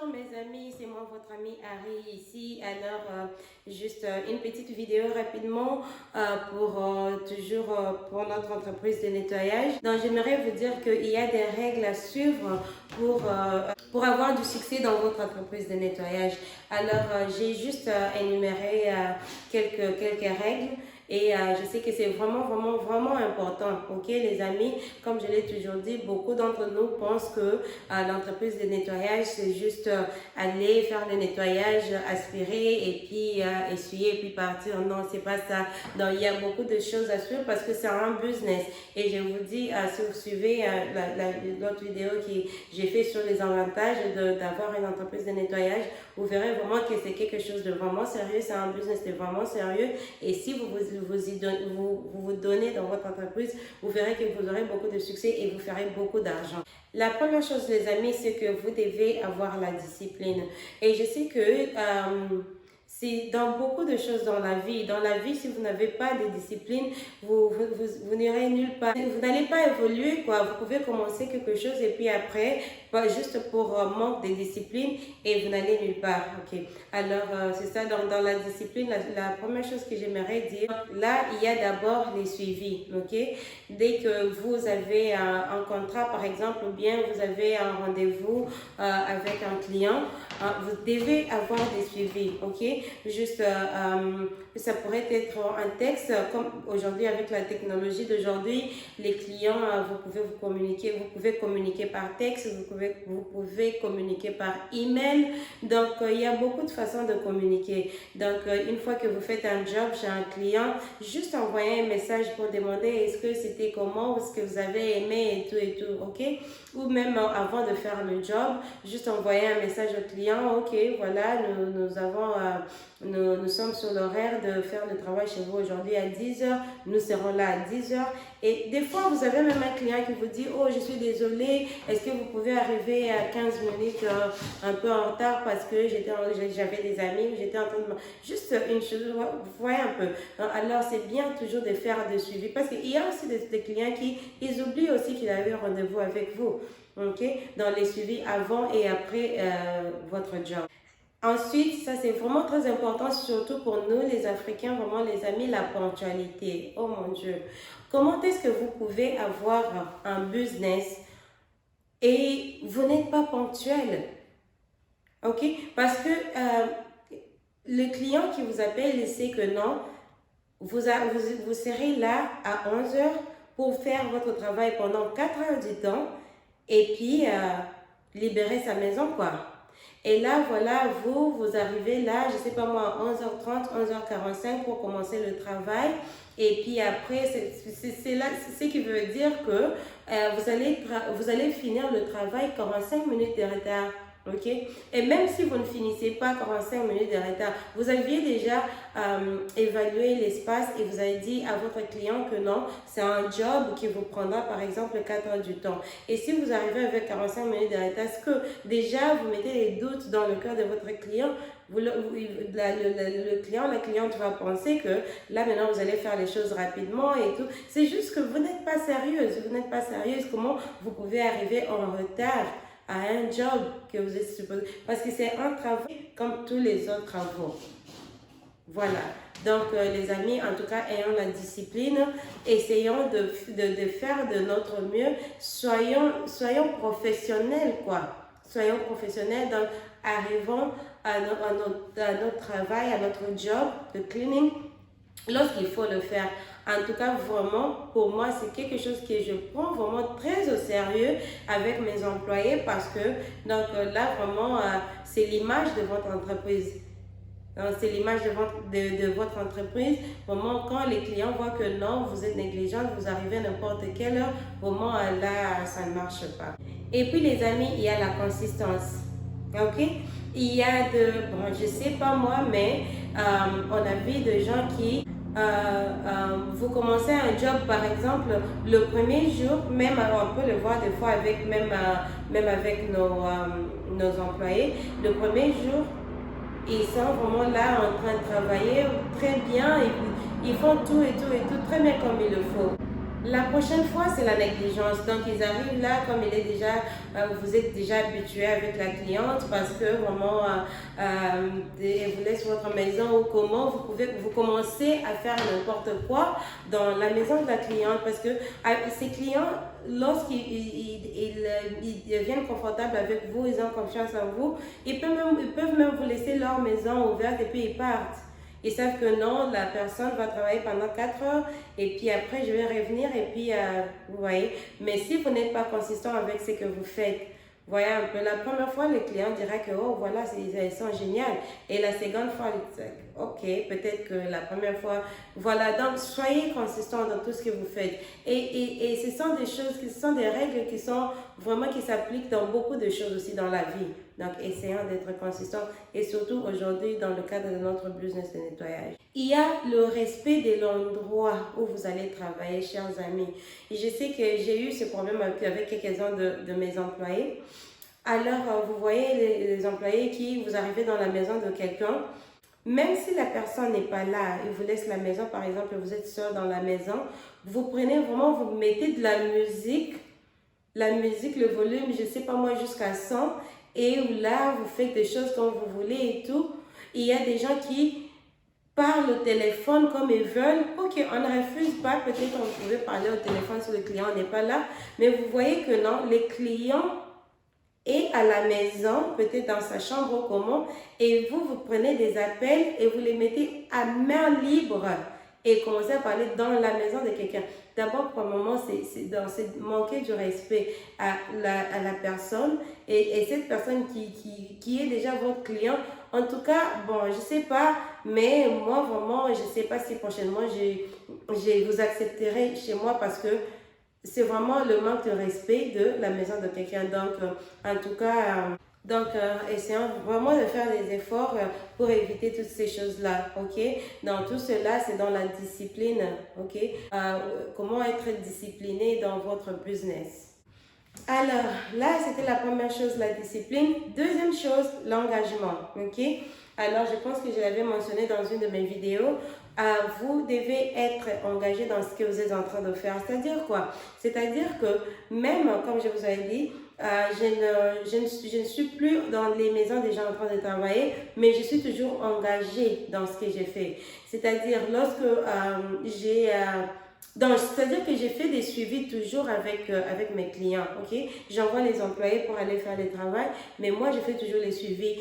Bonjour mes amis, c'est moi votre ami Harry ici. Alors, juste une petite vidéo rapidement pour notre entreprise de nettoyage. Donc, j'aimerais vous dire qu'il y a des règles à suivre pour avoir du succès dans votre entreprise de nettoyage. Alors, j'ai juste énuméré quelques règles. Et je sais que c'est vraiment important, ok les amis? Comme je l'ai toujours dit, beaucoup d'entre nous pensent que l'entreprise de nettoyage, c'est juste aller faire le nettoyage, aspirer et puis essuyer et puis partir. Non, c'est pas ça. Donc, il y a beaucoup de choses à suivre parce que c'est un business. Et je vous dis, si vous suivez l'autre vidéo que j'ai fait sur les avantages d'avoir une entreprise de nettoyage, vous verrez vraiment que c'est quelque chose de vraiment sérieux. C'est un business de vraiment sérieux. Et si vous vous donnez dans votre entreprise, vous verrez que vous aurez beaucoup de succès et vous ferez beaucoup d'argent. La première chose, les amis, c'est que vous devez avoir la discipline. Et je sais que c'est dans beaucoup de choses dans la vie. Dans la vie, si vous n'avez pas de discipline, vous n'irez nulle part. Vous n'allez pas évoluer, quoi. Vous pouvez commencer quelque chose et puis après, juste pour manque de discipline, et vous n'allez nulle part. Ok. Alors, c'est ça, dans la discipline, la première chose que j'aimerais dire, là, il y a d'abord les suivis. Ok. Dès que vous avez un contrat, par exemple, ou bien vous avez un rendez-vous avec un client, vous devez avoir des suivis. Ok. Juste, ça pourrait être un texte, comme aujourd'hui avec la technologie d'aujourd'hui, les clients, vous pouvez communiquer par texte, vous pouvez communiquer par email. Donc, il y a beaucoup de façons de communiquer. Donc, une fois que vous faites un job chez un client, juste envoyer un message pour demander est-ce que c'était comment, est-ce que vous avez aimé et tout, ok? Ou même avant de faire le job, juste envoyer un message au client, ok, voilà, nous sommes sur l'horaire de faire le travail chez vous aujourd'hui à 10h, nous serons là à 10h. Et des fois, vous avez même un client qui vous dit, oh, je suis désolé, est-ce que vous pouvez arriver à 15 minutes un peu en retard parce que j'avais des amis, j'étais en train de... Juste une chose, vous voyez un peu. Alors, c'est bien toujours de faire des suivis parce qu'il y a aussi des clients qui ils oublient aussi qu'ils avaient rendez-vous avec vous. Ok, dans les suivis avant et après votre job. Ensuite, ça c'est vraiment très important, surtout pour nous les Africains, vraiment les amis, la ponctualité. Oh mon Dieu, comment est-ce que vous pouvez avoir un business et vous n'êtes pas ponctuel? Ok, parce que le client qui vous appelle, il sait que non, vous serez là à 11h pour faire votre travail pendant 4 heures du temps et puis libérer sa maison, quoi. Et là, voilà, vous arrivez là, je sais pas moi, à 11h30, 11h45 pour commencer le travail. Et puis après, c'est ce qui veut dire que vous allez finir le travail 45 minutes de retard. Ok, et même si vous ne finissez pas 45 minutes de retard, vous aviez déjà évalué l'espace et vous avez dit à votre client que non, c'est un job qui vous prendra par exemple 4 heures du temps. Et si vous arrivez avec 45 minutes de retard, est-ce que déjà vous mettez les doutes dans le cœur de votre client? Le client, la cliente va penser que là maintenant vous allez faire les choses rapidement et tout. C'est juste que vous n'êtes pas sérieuse. Vous n'êtes pas sérieuse. Comment vous pouvez arriver en retard à un job que vous êtes supposé, parce que c'est un travail comme tous les autres travaux. Voilà. Donc, les amis, en tout cas, ayons la discipline, essayons de faire de notre mieux, soyons professionnels, quoi. Soyons professionnels, donc arrivons à notre travail, à notre job de cleaning, lorsqu'il faut le faire. En tout cas, vraiment, pour moi, c'est quelque chose que je prends vraiment très au sérieux avec mes employés parce que, donc là, vraiment, c'est l'image de votre entreprise. C'est l'image de votre entreprise. Vraiment, quand les clients voient que non, vous êtes négligente, vous arrivez à n'importe quelle heure, vraiment, là, ça ne marche pas. Et puis, les amis, il y a la consistance. Ok? Il y a bon, je sais pas moi, mais on a vu des gens qui... vous commencez un job par exemple le premier jour, même on peut le voir des fois avec même avec nos employés, le premier jour ils sont vraiment là en train de travailler très bien et ils font tout très bien comme il le faut. La prochaine fois, c'est la négligence. Donc, ils arrivent là, comme vous êtes déjà habitué avec la cliente parce que vraiment, elle vous laisse votre maison ou comment, vous commencez à faire n'importe quoi dans la maison de la cliente parce que ces clients, lorsqu'ils deviennent confortables avec vous, ils ont confiance en vous, ils peuvent même vous laisser leur maison ouverte et puis ils partent. Ils savent que non, la personne va travailler pendant 4 heures et puis après je vais revenir et puis vous voyez. Mais si vous n'êtes pas consistant avec ce que vous faites, voyez un peu, la première fois, le client dira que oh voilà, elles sont géniales. Et la seconde fois, ok, peut-être que la première fois, voilà. Donc soyez consistant dans tout ce que vous faites. Et ce sont des choses, ce sont des règles qui sont vraiment qui s'appliquent dans beaucoup de choses aussi dans la vie. Donc, essayons d'être consistants et surtout aujourd'hui dans le cadre de notre business de nettoyage. Il y a le respect de l'endroit où vous allez travailler, chers amis. Et je sais que j'ai eu ce problème avec quelques-uns de mes employés. Alors, vous voyez les employés qui, vous arrivez dans la maison de quelqu'un, même si la personne n'est pas là, il vous laisse la maison, par exemple, vous êtes seul dans la maison, vous prenez vraiment, vous mettez de la musique, le volume, je ne sais pas moi, jusqu'à 100, et là, vous faites des choses comme vous voulez et tout. Il y a des gens qui parlent au téléphone comme ils veulent. Ok, on ne refuse pas, peut-être on pouvait parler au téléphone si le client n'est pas là, mais vous voyez que non, les clients est à la maison, peut-être dans sa chambre ou comment, et vous prenez des appels et vous les mettez à main libre et commencez à parler dans la maison de quelqu'un. D'abord, pour le moment, c'est manquer du respect à la personne et cette personne qui est déjà votre client. En tout cas, bon, je sais pas, mais moi, vraiment, je sais pas si prochainement, je vous accepterai chez moi parce que c'est vraiment le manque de respect de la maison de quelqu'un. Donc, en tout cas, essayons vraiment de faire des efforts pour éviter toutes ces choses-là, ok? Dans tout cela, c'est dans la discipline, ok? Comment être discipliné dans votre business. Alors, là, c'était la première chose, la discipline. Deuxième chose, l'engagement, ok? Alors, je pense que je l'avais mentionné dans une de mes vidéos. Vous devez être engagé dans ce que vous êtes en train de faire. C'est-à-dire quoi? C'est-à-dire que même, comme je vous avais dit, je ne suis plus dans les maisons des gens en train de travailler, mais je suis toujours engagée dans ce que j'ai fait. C'est-à-dire, lorsque c'est-à-dire que j'ai fait des suivis toujours avec mes clients, ok? J'envoie les employés pour aller faire le travail, mais moi, je fais toujours les suivis.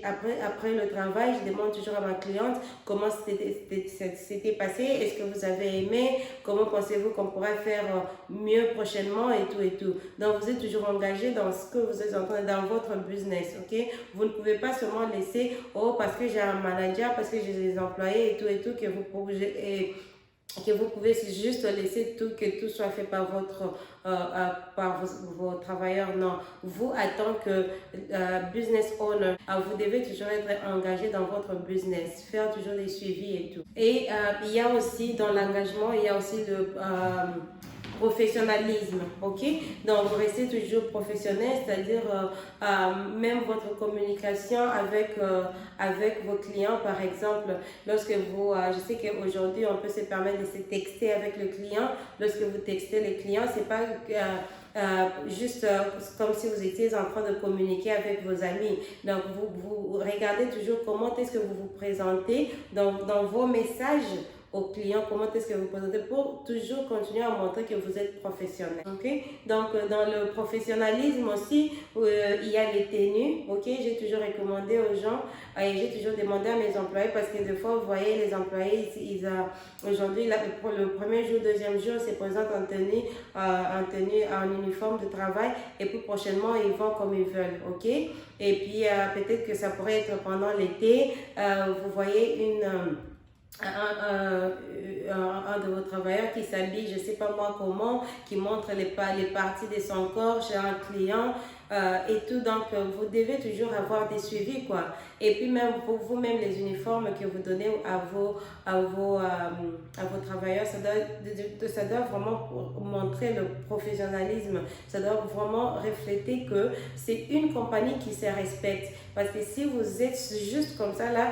Après le travail, je demande toujours à ma cliente comment c'était passé, est-ce que vous avez aimé, comment pensez-vous qu'on pourrait faire mieux prochainement et tout et tout. Donc, vous êtes toujours engagé dans ce que vous êtes en train, dans votre business, ok? Vous ne pouvez pas seulement laisser, oh, parce que j'ai un manager, parce que j'ai des employés et tout, que vous pouvez juste laisser que tout soit fait par par vos travailleurs. Non, vous, en tant que business owner, vous devez toujours être engagé dans votre business, faire toujours des suivis et tout. Et il y a aussi, dans l'engagement, il y a aussi le professionnalisme, ok? Donc, vous restez toujours professionnel, c'est-à-dire même votre communication avec vos clients, par exemple, lorsque je sais qu'aujourd'hui, on peut se permettre de se texter avec le client. Lorsque vous textez les clients, c'est pas juste comme si vous étiez en train de communiquer avec vos amis. Donc, vous regardez toujours comment est-ce que vous vous présentez dans vos messages aux clients, comment est-ce que vous présentez pour toujours continuer à montrer que vous êtes professionnel. Ok? Donc, dans le professionnalisme aussi, il y a les tenues. Ok? J'ai toujours recommandé aux gens et j'ai toujours demandé à mes employés parce que des fois, vous voyez, les employés, aujourd'hui, pour le premier jour, deuxième jour, ils se présentent en tenue, en uniforme de travail et puis prochainement, ils vont comme ils veulent. Ok? Et puis, peut-être que ça pourrait être pendant l'été. Vous voyez un de vos travailleurs qui s'habille, je ne sais pas moi comment, qui montre les parties de son corps chez un client et tout. Donc, vous devez toujours avoir des suivis, quoi. Et puis, même pour vous-même, les uniformes que vous donnez à vos travailleurs, ça doit vraiment montrer le professionnalisme. Ça doit vraiment refléter que c'est une compagnie qui se respecte. Parce que si vous êtes juste comme ça, là,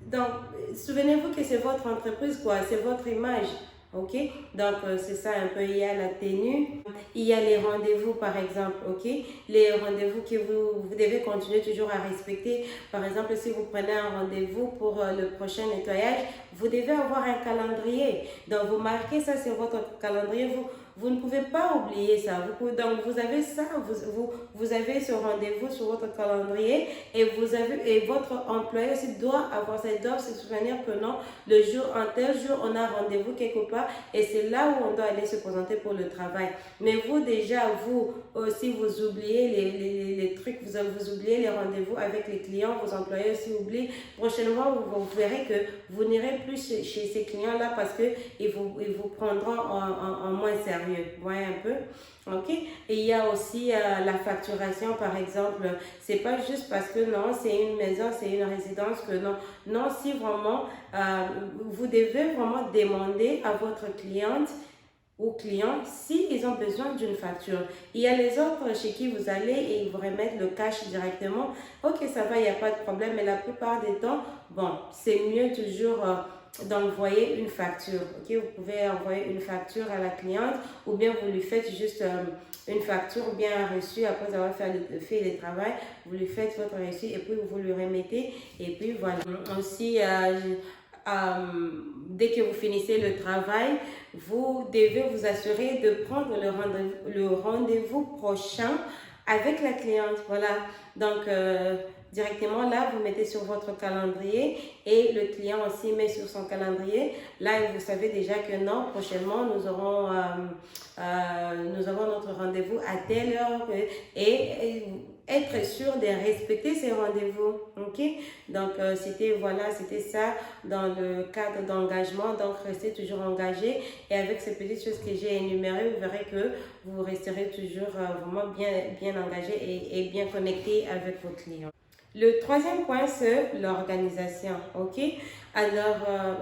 donc, souvenez-vous que c'est votre entreprise, quoi, c'est votre image. ok? Donc, c'est ça un peu, il y a la tenue, il y a les rendez-vous par exemple, ok? Les rendez-vous que vous devez continuer toujours à respecter. Par exemple, si vous prenez un rendez-vous pour le prochain nettoyage, vous devez avoir un calendrier. Donc, vous marquez ça sur votre calendrier, vous ne pouvez pas oublier ça. Donc, vous avez ça, vous avez ce rendez-vous sur votre calendrier et votre employé aussi doit avoir ça, il doit se souvenir que non, le jour, en tel jour, on a rendez-vous quelque part et c'est là où on doit aller se présenter pour le travail. Mais vous, déjà, vous aussi, vous oubliez les trucs, vous oubliez les rendez-vous avec les clients, vos employés aussi oublient. Prochainement, vous verrez que vous n'irez plus chez ces clients-là parce qu'ils vous prendront en moins sérieux. Vous voyez un peu? Ok? Et il y a aussi la facturation, par exemple. C'est pas juste parce que non, c'est une maison, c'est une résidence que non. Non, si vraiment, vous devez vraiment demander à votre cliente ou client s'ils ont besoin d'une facture. Il y a les autres chez qui vous allez et ils vous remettent le cash directement. Ok, ça va, il n'y a pas de problème, mais la plupart des temps, bon, c'est mieux toujours d'envoyer une facture. Ok, vous pouvez envoyer une facture à la cliente ou bien vous lui faites juste une facture bien reçue après avoir fait le travail. Vous lui faites votre reçu et puis vous lui remettez. Et puis voilà. Aussi, dès que vous finissez le travail, vous devez vous assurer de prendre le rendez-vous prochain avec la cliente. Voilà. Donc, directement là, vous mettez sur votre calendrier et le client aussi met sur son calendrier. Là, vous savez déjà que non, prochainement, nous aurons notre rendez-vous à telle heure et être sûr de respecter ces rendez-vous. Ok? Donc, c'était ça dans le cadre d'engagement. Donc, restez toujours engagé et avec ces petites choses que j'ai énumérées, vous verrez que vous resterez toujours vraiment bien engagé et bien connecté avec vos clients. Le troisième point, c'est l'organisation, ok? Alors,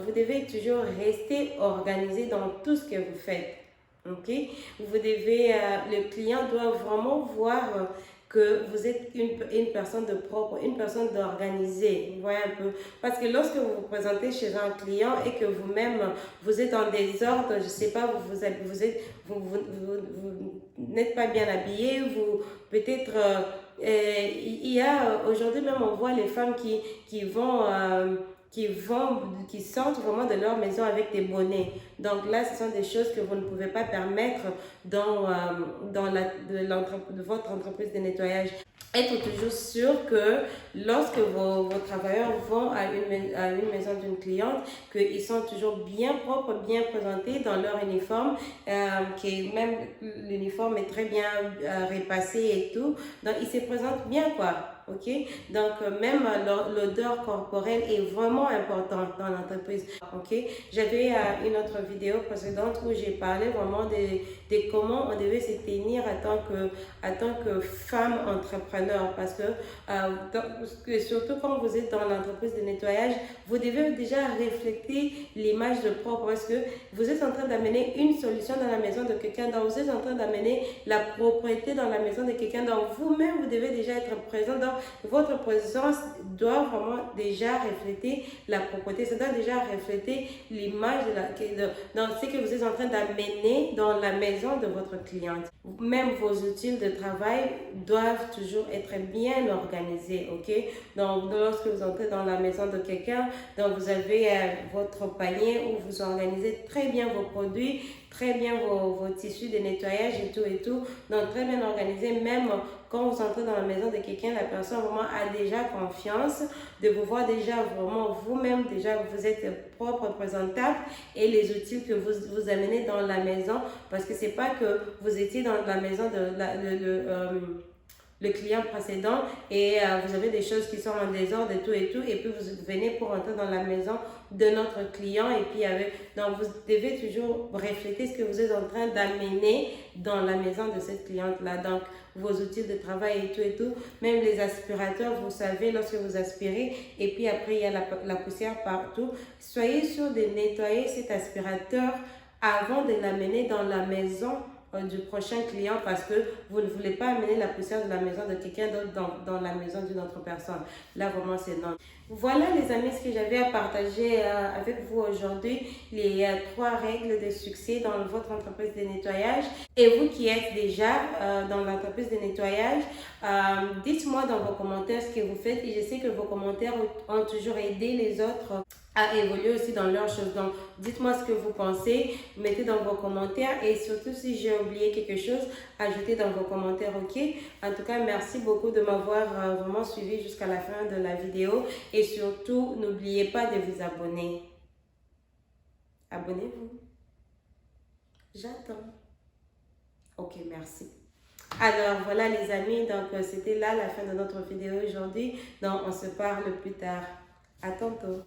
vous devez toujours rester organisé dans tout ce que vous faites, ok? Le client doit vraiment voir que vous êtes une personne de propre, une personne d'organisée, vous voyez un peu. Parce que lorsque vous vous présentez chez un client et que vous-même, vous êtes en désordre, je ne sais pas, vous n'êtes pas bien habillé, peut-être... il y a aujourd'hui même on voit les femmes qui sortent vraiment de leur maison avec des bonnets. Donc là, ce sont des choses que vous ne pouvez pas permettre dans votre entreprise de nettoyage. Être toujours sûr que lorsque vos travailleurs vont à une maison d'une cliente, qu'ils sont toujours bien propres, bien présentés dans leur uniforme, même l'uniforme est très bien repassé et tout. Donc, ils se présentent bien, quoi. Ok, donc même l'odeur corporelle est vraiment importante dans l'entreprise. Ok, j'avais une autre vidéo précédente où j'ai parlé vraiment de comment on devait se tenir en tant que femme entrepreneur, parce que surtout quand vous êtes dans l'entreprise de nettoyage, vous devez déjà refléter l'image de propre, parce que vous êtes en train d'amener une solution dans la maison de quelqu'un, donc vous êtes en train d'amener la propreté dans la maison de quelqu'un, donc vous-même vous devez déjà être présent dans votre présence doit vraiment déjà refléter la propreté, ça doit déjà refléter l'image dans ce que vous êtes en train d'amener dans la maison de votre cliente. Même vos outils de travail doivent toujours être bien organisés, ok? Donc, lorsque vous entrez dans la maison de quelqu'un, donc vous avez votre panier où vous organisez très bien vos produits, très bien vos tissus de nettoyage et tout. Donc, très bien organisé. Même quand vous entrez dans la maison de quelqu'un, la personne vraiment a déjà confiance de vous voir déjà vraiment vous-même, déjà vous êtes propre, présentable et les outils que vous amenez dans la maison, parce que c'est pas que vous étiez dans la maison le client précédent et vous avez des choses qui sont en désordre et tout et puis vous venez pour entrer dans la maison de notre client et puis donc vous devez toujours refléter ce que vous êtes en train d'amener dans la maison de cette cliente là, donc vos outils de travail et tout, même les aspirateurs, vous savez, lorsque vous aspirez et puis après il y a la poussière partout, soyez sûr de nettoyer cet aspirateur avant de l'amener dans la maison. du prochain client parce que vous ne voulez pas amener la poussière de la maison de quelqu'un d'autre dans la maison d'une autre personne. Là, vraiment, c'est non. Voilà les amis, ce que j'avais à partager avec vous aujourd'hui, les 3 règles de succès dans votre entreprise de nettoyage. Et vous qui êtes déjà dans l'entreprise de nettoyage, dites-moi dans vos commentaires ce que vous faites et je sais que vos commentaires ont toujours aidé les autres à évoluer aussi dans leurs choses. Donc, dites-moi ce que vous pensez, mettez dans vos commentaires et surtout si j'ai oublié quelque chose, ajoutez dans vos commentaires, ok? En tout cas, merci beaucoup de m'avoir vraiment suivi jusqu'à la fin de la vidéo et surtout, n'oubliez pas de vous abonner. Abonnez-vous. J'attends. Ok, merci. Alors, voilà les amis, donc c'était là la fin de notre vidéo aujourd'hui. Donc, on se parle plus tard. À tantôt.